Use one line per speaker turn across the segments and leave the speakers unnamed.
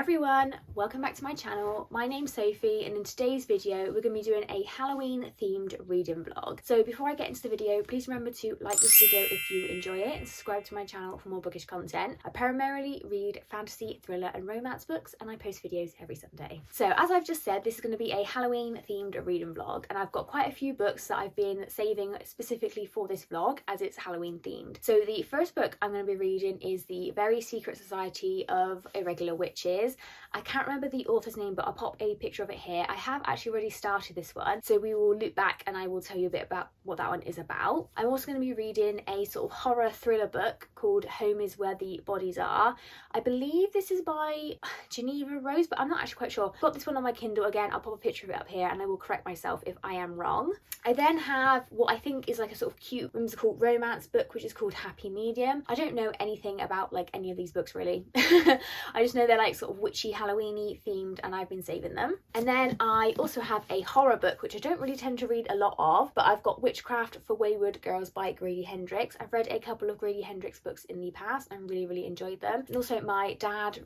everyone, welcome back to my channel. My name's Sophie and in today's video we're going to be doing a Halloween themed reading vlog. So before I get into the video, please remember to like this video if you enjoy it and subscribe to my channel for more bookish content. I primarily read fantasy, thriller and romance books and I post videos every Sunday. So as I've just said, this is going to be a Halloween themed reading vlog and I've got quite a few books that I've been saving specifically for this vlog as it's Halloween themed. So the first book I'm going to be reading is The Very Secret Society of Irregular Witches. I can't remember the author's name, but I'll pop a picture of it here. I have actually already started this one, so we will loop back and I will tell you a bit about what that one is about. I'm also going to be reading a sort of horror thriller book called Home is Where the Bodies Are. I believe this is by Geneva Rose, but I'm not actually quite sure. I've got this one on my Kindle again. I'll pop a picture of it up here and I will correct myself if I am wrong. I then have what I think is like a sort of cute whimsical romance book which is called Happy Medium. I don't know anything about like any of these books really. I just know they're like sort of witchy Halloweeny themed and I've been saving them. And then I also have a horror book which I don't really tend to read a lot of, but I've got Witchcraft for Wayward Girls by Grady Hendrix. I've read a couple of Grady Hendrix books in the past and really enjoyed them. And also my dad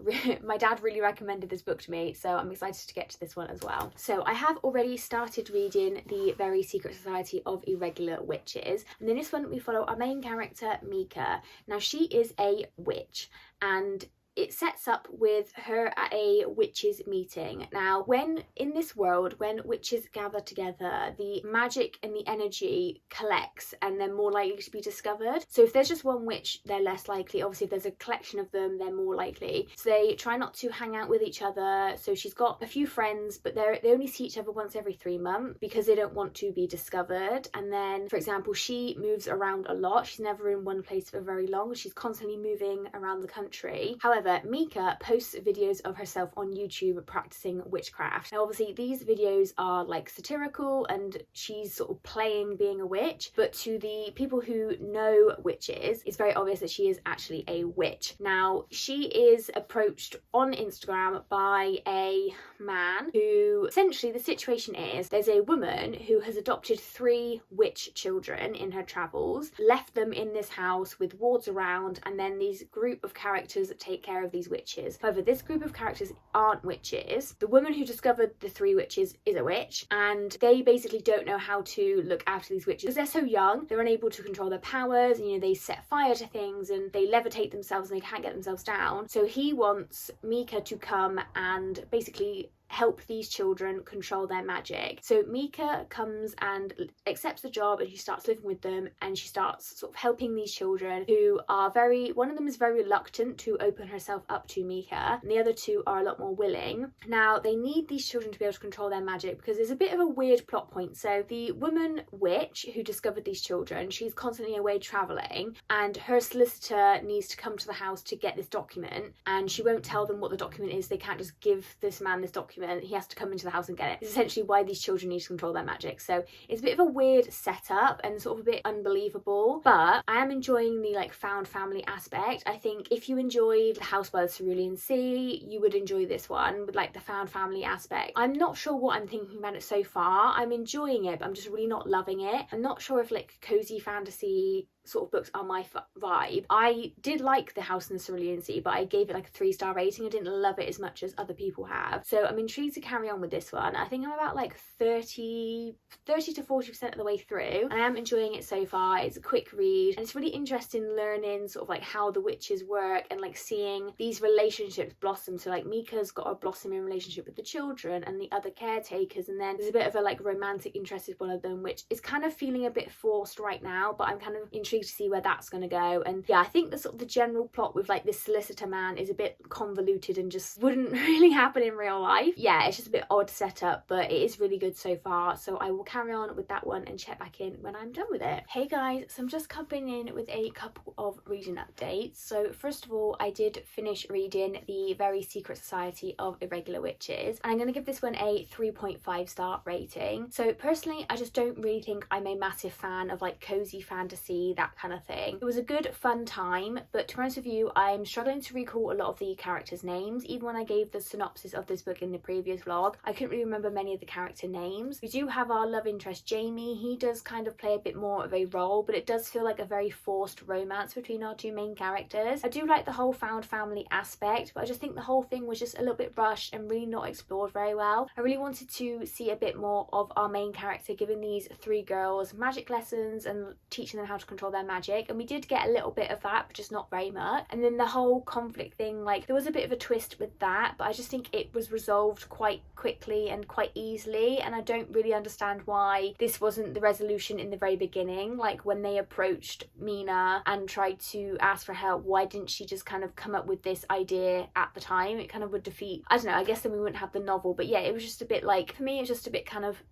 really recommended this book to me, so I'm excited to get to this one as well. So I have already started reading The Very Secret Society of Irregular Witches, and in this one we follow our main character Mika. Now she is a witch and it sets up with her at a witches meeting. Now when in this world, when witches gather together, the magic and the energy collects and they're more likely to be discovered. So if there's just one witch, they're less likely. Obviously if there's a collection of them, they're more likely. So they try not to hang out with each other. So she's got a few friends, but they only see each other once every 3 months because they don't want to be discovered. And then for example, she moves around a lot. She's never in one place for very long. She's constantly moving around the country. However, Mika posts videos of herself on YouTube practicing witchcraft. Now obviously these videos are like satirical and she's sort of playing being a witch, but to the people who know witches, it's very obvious that she is actually a witch. Now she is approached on Instagram by a man who, essentially the situation is there's a woman who has adopted 3 witch children in her travels, left them in this house with wards around, and then these group of characters that take care of these witches. However, this group of characters aren't witches. The woman who discovered the 3 witches is a witch and they basically don't know how to look after these witches because they're so young. They're unable to control their powers and, you know, they set fire to things and they levitate themselves and they can't get themselves down. So he wants Mika to come and basically help these children control their magic. So Mika comes and accepts the job and she starts living with them and she starts sort of helping these children who are one of them is very reluctant to open herself up to Mika and the other 2 are a lot more willing. Now they need these children to be able to control their magic because there's a bit of a weird plot point. So the woman witch who discovered these children, she's constantly away travelling and her solicitor needs to come to the house to get this document and she won't tell them what the document is. They can't just give this man this document. He has to come into the house and get it. It's essentially why these children need to control their magic. So it's a bit of a weird setup and sort of a bit unbelievable, but I am enjoying the like found family aspect. I think if you enjoyed The House by the Cerulean Sea, you would enjoy this one with like the found family aspect. I'm not sure what I'm thinking about it so far. I'm enjoying it, but I'm just really not loving it. I'm not sure if like cozy fantasy sort of books are my vibe. I did like The House in the Cerulean Sea, but I gave it like a 3-star rating. I didn't love it as much as other people have. So I'm intrigued to carry on with this one. I think I'm about like 30 to 40% of the way through. I am enjoying it so far. It's a quick read and it's really interesting learning sort of like how the witches work and like seeing these relationships blossom. So like Mika's got a blossoming relationship with the children and the other caretakers, and then there's a bit of a like romantic interest with one of them, which is kind of feeling a bit forced right now, but I'm kind of intrigued to see where that's going to go. And yeah, I think the sort of the general plot with like this solicitor man is a bit convoluted and just wouldn't really happen in real life. Yeah, it's just a bit odd setup, but it is really good so far, so I will carry on with that one and check back in when I'm done with it. Hey guys, so I'm just coming in with a couple of reading updates. So first of all, I did finish reading The Very Secret Society of Irregular Witches and I'm going to give this one a 3.5-star rating. So personally, I just don't really think I'm a massive fan of like cozy fantasy that kind of thing. It was a good fun time, but to be honest with you, I'm struggling to recall a lot of the characters' names. Even when I gave the synopsis of this book in the previous vlog, I couldn't really remember many of the character names. We do have our love interest Jamie. He does kind of play a bit more of a role, but it does feel like a very forced romance between our two main characters. I do like the whole found family aspect, but I just think the whole thing was just a little bit rushed and really not explored very well. I really wanted to see a bit more of our main character giving these three girls magic lessons and teaching them how to control their magic, and we did get a little bit of that, but just not very much. And then the whole conflict thing, like there was a bit of a twist with that, but I just think it was resolved quite quickly and quite easily, and I don't really understand why this wasn't the resolution in the very beginning. Like when they approached Mina and tried to ask for help, why didn't she just kind of come up with this idea at the time? It kind of would defeat, I don't know, I guess then we wouldn't have the novel. But yeah, it was just a bit like, for me it was just a bit kind of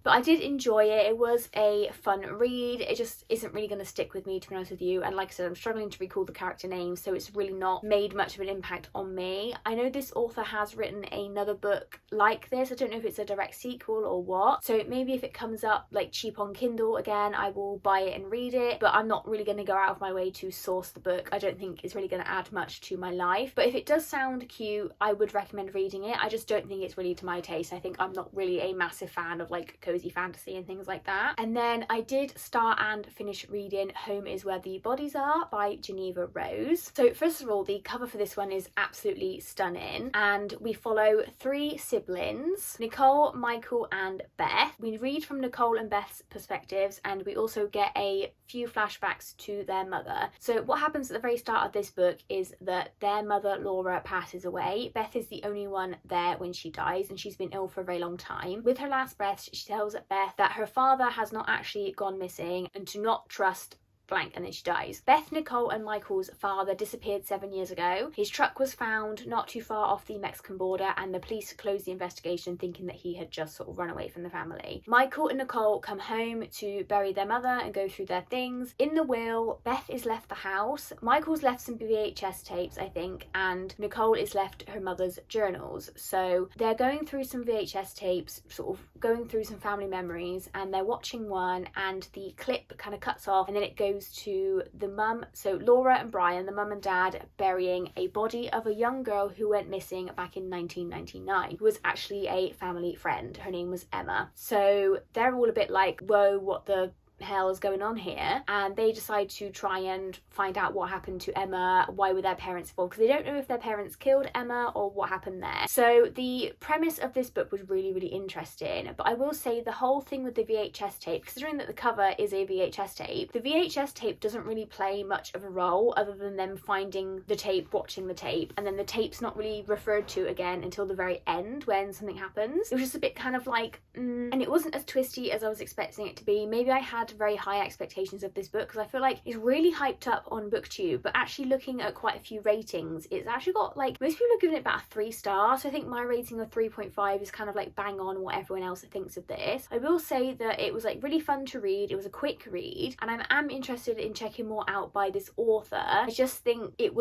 but I did enjoy it. It was a fun read. It just isn't really going to stick with me, to be honest with you, and like I said, I'm struggling to recall the character names, so it's really not made much of an impact on me. I know this author has written another book like this. I don't know if it's a direct sequel or what, so maybe if it comes up like cheap on Kindle again, I will buy it and read it, but I'm not really going to go out of my way to source the book. I don't think it's really going to add much to my life, but if it does sound cute, I would recommend reading it. I just don't think it's really to my taste. I think I'm not really a massive fan of like cozy fantasy and things like that. And then I did start and finish reading Home is Where the Bodies Are by Geneva Rose. So first of all, the cover for this one is absolutely stunning, and we follow three siblings, Nicole, Michael and Beth. We read from Nicole and Beth's perspectives, and we also get a few flashbacks to their mother. So what happens at the very start of this book is that their mother Laura passes away. Beth is the only one there when she dies, and she's been ill for a very long time. With her last breath, she tells Beth that her father has not actually gone missing and to not trust blank, and then she dies. Beth, Nicole and Michael's father disappeared 7 years ago. His truck was found not too far off the Mexican border, and the police closed the investigation thinking that he had just sort of run away from the family. Michael and Nicole come home to bury their mother and go through their things. In the will, Beth is left the house. Michael's left some VHS tapes, I think, and Nicole is left her mother's journals. So they're going through some VHS tapes, sort of going through some family memories, and they're watching one, and the clip kind of cuts off, and then it goes to the mum, so Laura and Brian, the mum and dad, burying a body of a young girl who went missing back in 1999, who was actually a family friend. Her name was Emma. So they're all a bit like, whoa, what the hell is going on here? And they decide to try and find out what happened to Emma, why were their parents involved, because they don't know if their parents killed Emma or what happened there. So the premise of this book was really, really interesting, but I will say the whole thing with the VHS tape, considering that the cover is a VHS tape, the VHS tape doesn't really play much of a role other than them finding the tape, watching the tape, and then the tape's not really referred to again until the very end when something happens. It was just a bit kind of like and it wasn't as twisty as I was expecting it to be. Maybe I had very high expectations of this book because I feel like it's really hyped up on BookTube, but actually looking at quite a few ratings, it's actually got like, most people are giving it about 3 stars. So I think my rating of 3.5 is kind of like bang on what everyone else thinks of this. I will say that it was like really fun to read. It was a quick read, and I am interested in checking more out by this author. I just think it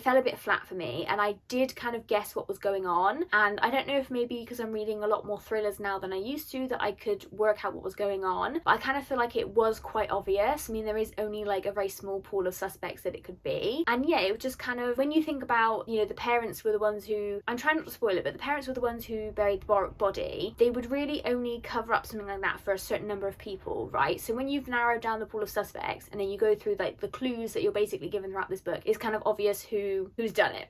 fell a bit flat for me, and I did kind of guess what was going on, and I don't know if maybe because I'm reading a lot more thrillers now than I used to that I could work out what was going on, but I kind of feel like it was quite obvious. I mean, there is only like a very small pool of suspects that it could be, and yeah, it was just kind of, when you think about, you know, the parents were the ones who, I'm trying not to spoil it, but the parents were the ones who buried the body. They would really only cover up something like that for a certain number of people, right? So when you've narrowed down the pool of suspects and then you go through like the clues that you're basically given throughout this book, it's kind of obvious who's done it.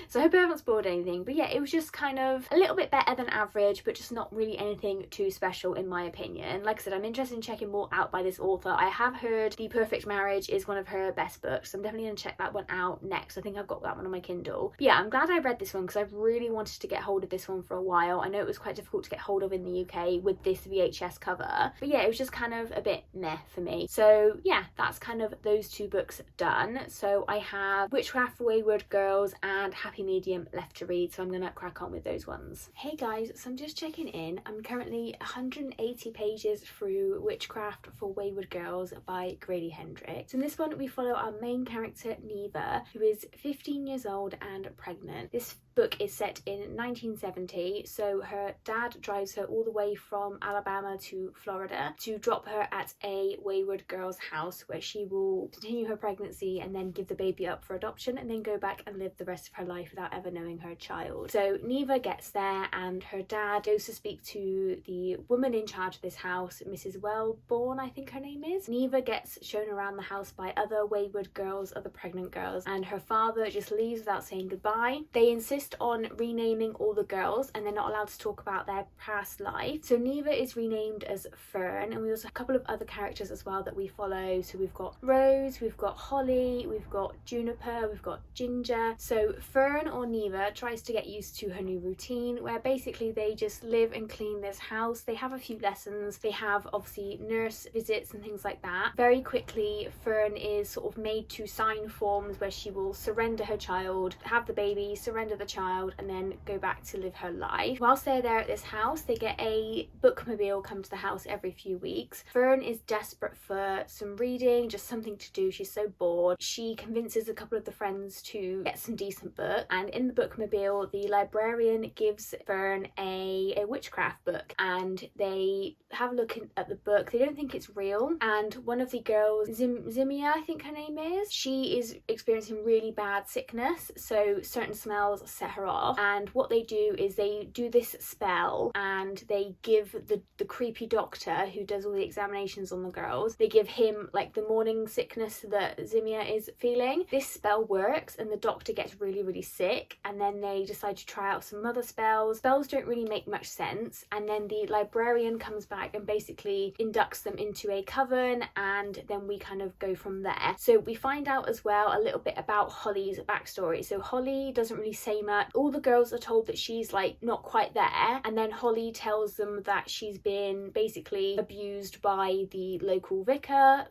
So I hope I haven't spoiled anything, but yeah, it was just kind of a little bit better than average, but just not really anything too special in my opinion. Like I said, I'm interested in checking more out by this author. I have heard The Perfect Marriage is one of her best books, so I'm definitely going to check that one out next. I think I've got that one on my Kindle. But yeah, I'm glad I read this one because I've really wanted to get hold of this one for a while. I know it was quite difficult to get hold of in the UK with this VHS cover, but yeah, it was just kind of a bit meh for me. So yeah, that's kind of those 2 books done. So I have Witchcraft for Wayward Girls and Happy Medium left to read, so I'm gonna crack on with those ones. Hey guys, so I'm just checking in. I'm currently 180 pages through Witchcraft for Wayward Girls by Grady Hendrix. In this one we follow our main character Neva, who is 15 years old and pregnant. This book is set in 1970, so her dad drives her all the way from Alabama to Florida to drop her at a wayward girl's house where she will continue her pregnancy and then give the baby up for adoption and then go back and live the rest of her life without ever knowing her child. So Neva gets there and her dad goes to speak to the woman in charge of this house, Mrs. Wellborn, I think her name is. Neva gets shown around the house by other wayward girls, other pregnant girls, and her father just leaves without saying goodbye. They insist on renaming all the girls and they're not allowed to talk about their past life. So Neva is renamed as Fern, and we also have a couple of other characters as well that we follow. So we've got Rose, we've got Holly, we've got Juniper, we've got Ginger. So Fern, or Neva, tries to get used to her new routine where basically they just live and clean this house. They have a few lessons, they have obviously nurse visits and things like that. Very quickly Fern is sort of made to sign forms where she will surrender her child, have the baby, surrender the child, and then go back to live her life. Whilst they're there at this house, they get a bookmobile come to the house every few weeks. Fern is desperate for some reading, just something to do. She's so bored. She convinces a couple of the friends to get some decent book, and in the bookmobile the librarian gives Fern a witchcraft book, and they have a look at the book. They don't think it's real, and one of the girls, Zimia I think her name is, she is experiencing really bad sickness, so certain smells set her off, and what they do is they do this spell and they give the creepy doctor who does all the examinations on the girls, they give him like the morning sickness that Zimia is feeling. This spell works and the doctor gets really sick, and then they decide to try out some other spells. Spells don't really make much sense, and then the librarian comes back and basically inducts them into a coven, and then we kind of go from there. So we find out as well a little bit about Holly's backstory. So Holly doesn't really say much. All the girls are told that she's like not quite there, and then Holly tells them that she's been basically abused by the local vicar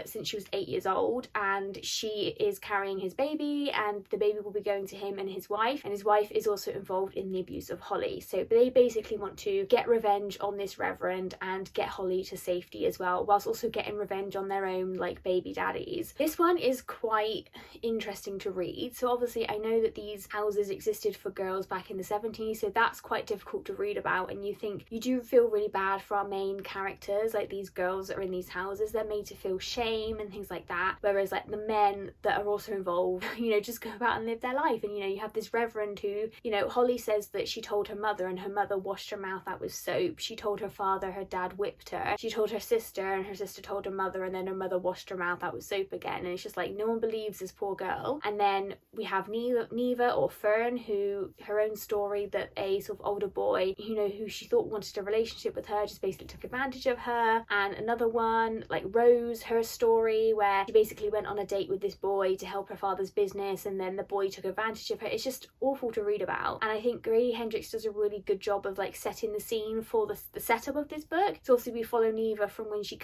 since she was 8 years old, and she is carrying his baby, and the baby will be going to him and his wife is also involved in the abuse of Holly. So they basically want to get revenge on this reverend and get Holly to safety as well, whilst also getting revenge on their own like baby daddies. This one is quite interesting to read. So obviously I know that these houses existed for girls back in the 70s, so that's quite difficult to read about, and you do feel really bad for our main characters. Like these girls that are in these houses, they're made to feel shame and things like that, whereas like the men that are also involved, you know, just go about and live their life. And you know, you have this reverend who, you know, Holly says that she told her mother and her mother washed her mouth out with soap. She told her father, her dad whipped her. She told her sister and her sister told her mother, and then her mother washed her mouth out with soap again. And it's just like no one believes this poor girl. And then we have Neva or Fern, who her own story that a sort of older boy, you know, who she thought wanted a relationship with her just basically took advantage of her. And another one like Rose, her story where she basically went on a date with this boy to help her father's business, and then the boy took advantage of her. It's just awful to read about, and I think Grady Hendrix does a really good job of like setting the scene for the setup of this book. So obviously we follow Neva from when she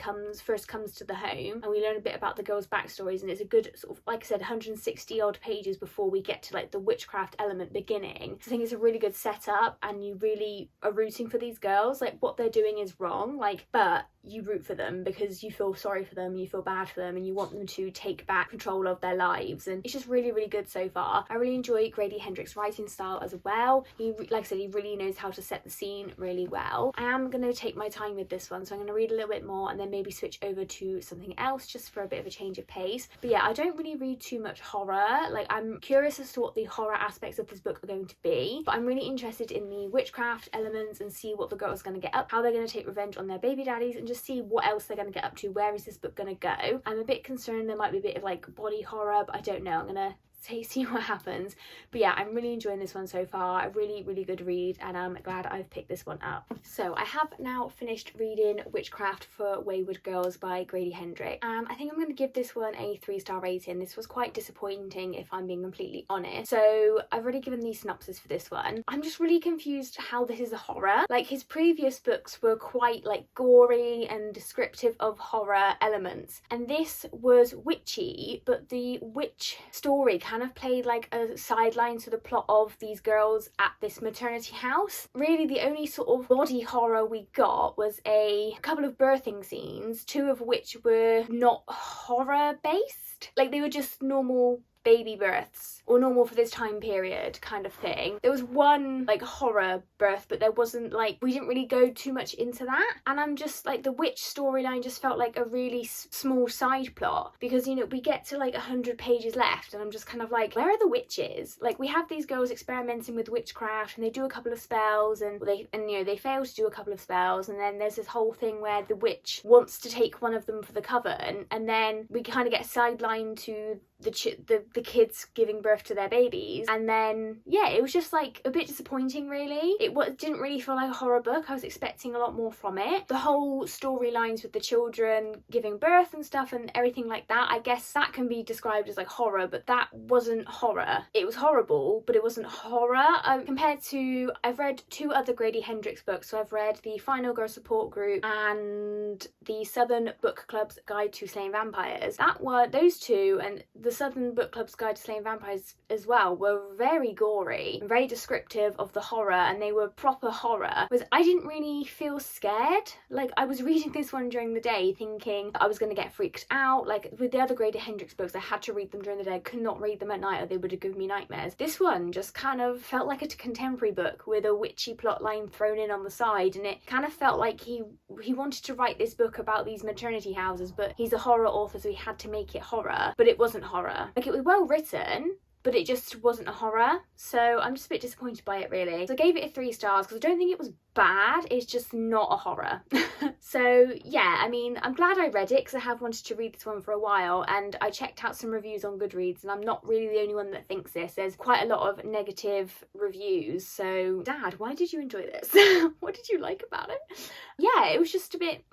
first comes to the home, and we learn a bit about the girls' backstories, and it's a good sort of, like I said, 160 odd pages before we get to like the witchcraft element beginning. So I think it's a really good setup, and you really are rooting for these girls. Like what they're doing is wrong, like, but you root for them because you feel sorry for them, you feel bad for them, and you want them to take back control of their lives. And it's just really good so far. I really enjoy Grady Hendrix' writing style as well. He, like I said, he really knows how to set the scene really well. I am going to take my time with this one, so I'm going to read a little bit more and then maybe switch over to something else just for a bit of a change of pace. But yeah, I don't really read too much horror. Like I'm curious as to what the horror aspects of this book are going to be, but I'm really interested in the witchcraft elements and see what the girls are going to get up, how they're going to take revenge on their baby daddies, and just see what else they're going to get up to. Where is this book going to go? I'm a bit concerned there might be a bit of like body horror, but I don't know. I'm gonna see what happens. But yeah, I'm really enjoying this one so far. A really good read, and I'm glad I've picked this one up. So I have now finished reading Witchcraft for Wayward Girls by Grady Hendrix, and I think I'm going to give this one a 3-star rating. This was quite disappointing if I'm being completely honest. So I've already given the synopsis for this one. I'm just really confused how this is a horror. Like his previous books were quite like gory and descriptive of horror elements, and this was witchy, but the witch story kind of played like a sideline to the plot of these girls at this maternity house. Really the only sort of body horror we got was a couple of birthing scenes, 2 of which were not horror based. Like they were just normal baby births or normal for this time period kind of thing. There was one like horror birth, but there wasn't like, we didn't really go too much into that. And I'm just like, the witch storyline just felt like a really small side plot, because, you know, we get to like 100 pages left and I'm just kind of like, where are the witches? Like, we have these girls experimenting with witchcraft and they do a couple of spells and you know, they fail to do a couple of spells, and then there's this whole thing where the witch wants to take one of them for the coven, and then we kind of get sidelined to the kids giving birth to their babies, and then yeah, it was just like a bit disappointing really. It didn't really feel like a horror book. I was expecting a lot more from it. The whole storylines with the children giving birth and stuff and everything like that, I guess that can be described as like horror, but that wasn't horror. It was horrible, but it wasn't horror. Compared to, I've read 2 other Grady Hendrix books. So I've read the Final Girl Support Group and the Southern Book Club's Guide to Slaying Vampires. Those 2, and the Southern Book Club's Guide to Slaying Vampires as well, were very gory and very descriptive of the horror, and they were proper horror. I didn't really feel scared. Like, I was reading this one during the day thinking I was going to get freaked out. Like with the other Grady Hendrix books, I had to read them during the day. I could not read them at night or they would have given me nightmares. This one just kind of felt like a contemporary book with a witchy plot line thrown in on the side, and it kind of felt like he wanted to write this book about these maternity houses, but he's a horror author, so he had to make it horror, but it wasn't horror. Like, it was well written, but it just wasn't a horror, so I'm just a bit disappointed by it really. So I gave it a 3 stars because I don't think it was bad, it's just not a horror. So yeah, I mean, I'm glad I read it because I have wanted to read this one for a while, and I checked out some reviews on Goodreads, and I'm not really the only one that thinks this. There's quite a lot of negative reviews, so Dad, why did you enjoy this? What did you like about it? Yeah, it was just a bit,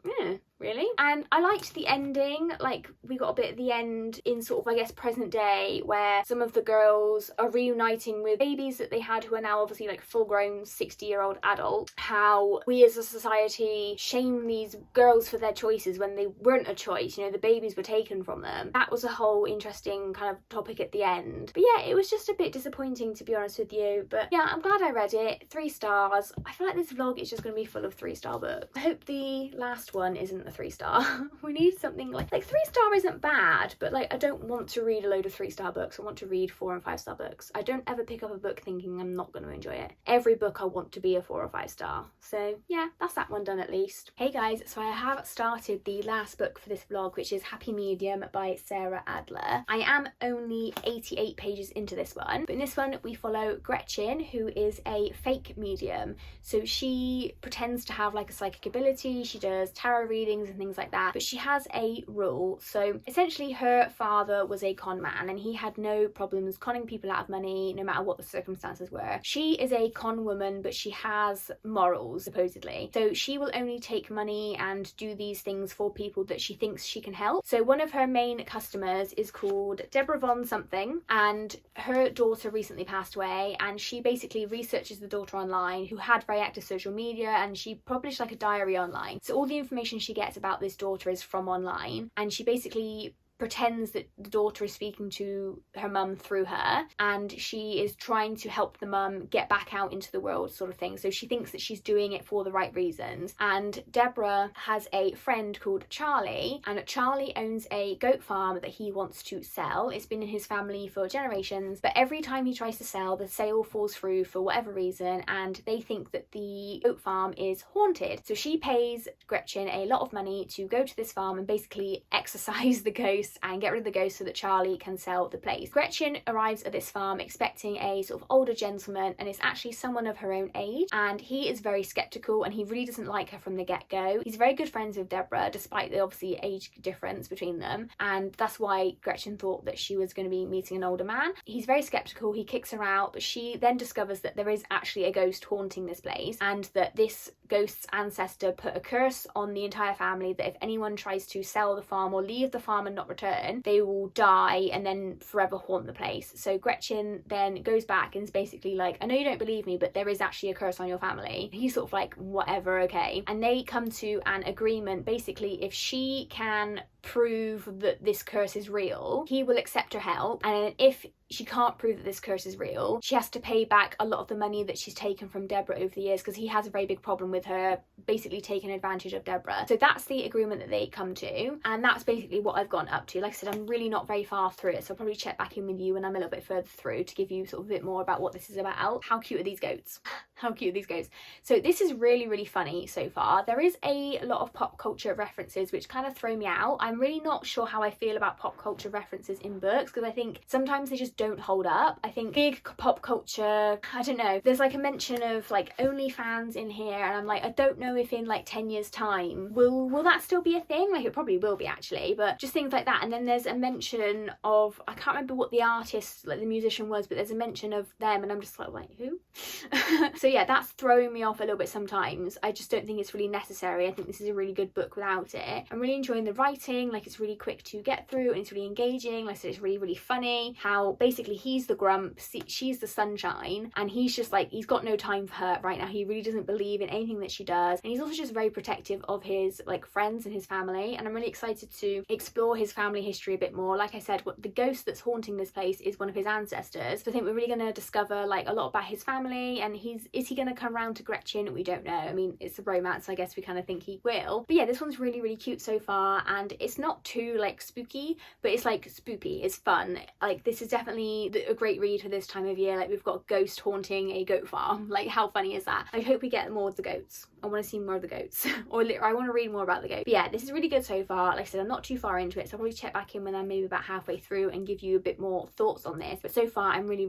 really. And I liked the ending. Like, we got a bit at the end in sort of, I guess, present day, where some of the girls are reuniting with babies that they had who are now obviously like full-grown 60-year-old adults. How we as a society shame these girls for their choices when they weren't a choice, you know, the babies were taken from them. That was a whole interesting kind of topic at the end. But yeah, it was just a bit disappointing, to be honest with you. But yeah, I'm glad I read it. 3 stars. I feel like this vlog is just going to be full of 3-star books. I hope the last one isn't a 3-star. We need something like 3-star isn't bad, but like, I don't want to read a load of 3-star books. I want to read 4 and 5-star books. I don't ever pick up a book thinking I'm not going to enjoy it. Every book I want to be a 4 or 5-star. So yeah, that's that one done at least. Hey guys, so I have started the last book for this vlog, which is Happy Medium by Sarah Adler. I am only 88 pages into this one, but in this one we follow Gretchen, who is a fake medium. So she pretends to have like a psychic ability, she does tarot readings and things like that, but she has a rule. So essentially her father was a con man and he had no problems conning people out of money no matter what the circumstances were. She is a con woman, but she has morals supposedly, so she will only take money and do these things for people that she thinks she can help. So one of her main customers is called Deborah Von something, and her daughter recently passed away, and she basically researches the daughter online, who had very active social media, and she published like a diary online. So all the information she gets about this daughter is from online, and she basically pretends that the daughter is speaking to her mum through her, and she is trying to help the mum get back out into the world, sort of thing. So she thinks that she's doing it for the right reasons. And Deborah has a friend called Charlie, and Charlie owns a goat farm that he wants to sell. It's been in his family for generations, but every time he tries to sell, the sale falls through for whatever reason, and they think that the goat farm is haunted. So she pays Gretchen a lot of money to go to this farm and basically exorcise the ghost and get rid of the ghost so that Charlie can sell the place. Gretchen arrives at this farm expecting a sort of older gentleman, and it's actually someone of her own age, and he is very skeptical and he really doesn't like her from the get-go. He's very good friends with Deborah despite the obviously age difference between them, and that's why Gretchen thought that she was going to be meeting an older man. He's very skeptical, he kicks her out, but she then discovers that there is actually a ghost haunting this place, and that this ghost's ancestor put a curse on the entire family that if anyone tries to sell the farm or leave the farm and not return, they will die and then forever haunt the place. So Gretchen then goes back and is basically like, I know you don't believe me, but there is actually a curse on your family. He's sort of like, whatever, okay. And they come to an agreement. Basically, if she can prove that this curse is real, he will accept her help, and if she can't prove that this curse is real, she has to pay back a lot of the money that she's taken from Deborah over the years, because he has a very big problem with her basically taking advantage of Deborah. So that's the agreement that they come to, and that's basically what I've gone up to. Like I said, I'm really not very far through it, so I'll probably check back in with you when I'm a little bit further through to give you sort of a bit more about what this is about. How cute are these goats? How cute are these goats? So this is really, really funny so far. There is a lot of pop culture references which kind of throw me out. I'm really not sure how I feel about pop culture references in books, because I think sometimes they just don't hold up. I think big pop culture, I don't know, there's like a mention of like OnlyFans in here, and I'm like, I don't know if in like 10 years time will that still be a thing. Like, it probably will be actually, but just things like that. And then there's a mention of, I can't remember what the artist, like the musician was, but there's a mention of them, and I'm just like who? So yeah, that's throwing me off a little bit sometimes. I just don't think it's really necessary. I think this is a really good book without it. I'm really enjoying the writing, like it's really quick to get through and it's really engaging. Like I said, it's really, really funny how basically he's the grump, she's the sunshine, and he's just like, he's got no time for her right now. He really doesn't believe in anything that she does, and he's also just very protective of his like friends and his family, and I'm really excited to explore his family history a bit more. Like I said, what the ghost that's haunting this place is one of his ancestors, so I think we're really going to discover like a lot about his family, and is he going to come around to Gretchen? We don't know. I mean, it's a romance, so I guess we kind of think he will. But yeah, this one's really, really cute so far, and it's not too like spooky, but it's like spoopy. It's fun. Like, this is definitely a great read for this time of year. Like, we've got a ghost haunting a goat farm. Like, how funny is that? I hope we get more of the goats. I want to see more of the goats or I want to read more about the goats. But yeah, this is really good so far. Like I said, I'm not too far into it, so I'll probably check back in when I'm maybe about halfway through and give you a bit more thoughts on this. But so far I'm really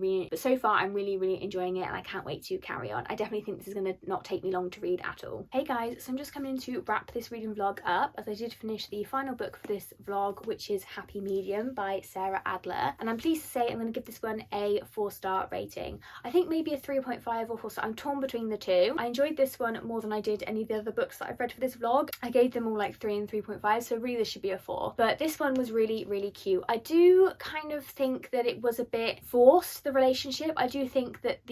enjoying it, and I can't wait to carry on. I definitely think this is going to not take me long to read at all. Hey guys, so I'm just coming in to wrap this reading vlog up, as I did finish the final book for this vlog, which is Happy Medium by Sarah Adler, and I'm pleased to say I'm going to give this one a 4-star rating. I think maybe a 3.5 or 4 star. I'm torn between the two. I enjoyed this one more than I did any of the other books that I've read for this vlog. I gave them all like 3 and 3.5, so really this should be a 4. But this one was really, really cute. I do kind of think that it was a bit forced, the relationship. I do think that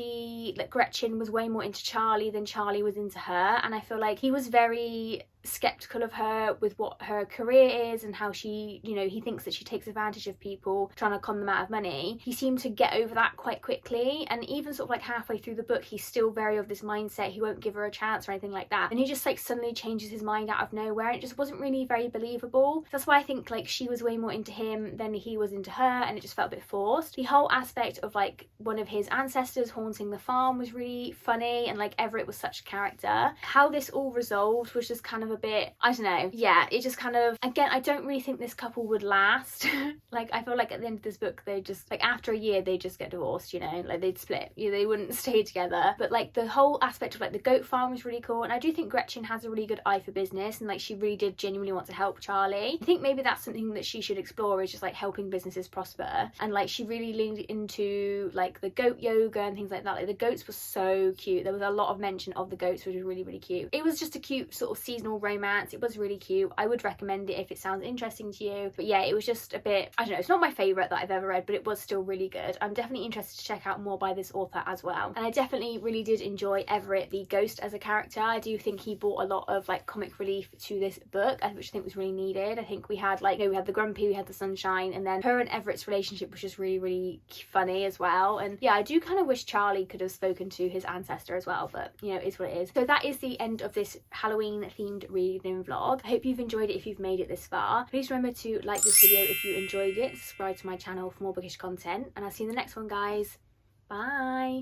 Gretchen was way more into Charlie than Charlie was into her, and I feel like he was very skeptical of her with what her career is and how she, you know, he thinks that she takes advantage of people trying to con them out of money. He seemed to get over that quite quickly, and even sort of like halfway through the book he's still very of this mindset he won't give her a chance or anything like that, and he just like suddenly changes his mind out of nowhere, and it just wasn't really very believable. That's why I think like she was way more into him than he was into her, and it just felt a bit forced. The whole aspect of like one of his ancestors haunting the farm was really funny, and like Everett was such a character. How this all resolved was just kind of a bit, I don't know, yeah, it just kind of, again, I don't really think this couple would last. Like, I feel like at the end of this book they just, like, after a year they just get divorced, you know, like they'd split, you know, they wouldn't stay together. But like the whole aspect of like the goat farm was really cool, and I do think Gretchen has a really good eye for business, and like she really did genuinely want to help Charlie. I think maybe that's something that she should explore, is just like helping businesses prosper, and like she really leaned into like the goat yoga and things like that. Like the goats were so cute. There was a lot of mention of the goats, which was really, really cute. It was just a cute sort of seasonal romance. It was really cute. I would recommend it if it sounds interesting to you. But yeah, it was just a bit, I don't know, it's not my favourite that I've ever read, but it was still really good. I'm definitely interested to check out more by this author as well. And I definitely really did enjoy Everett the ghost as a character. I do think he brought a lot of like comic relief to this book, which I think was really needed. I think we had like, you know, we had the grumpy, we had the sunshine, and then her and Everett's relationship was just really, really funny as well. And yeah, I do kind of wish Charlie could have spoken to his ancestor as well, but you know, it is what it is. So that is the end of this Halloween themed reading vlog. I hope you've enjoyed it if you've made it this far. Please remember to like this video if you enjoyed it, subscribe to my channel for more bookish content, and I'll see you in the next one, guys. Bye.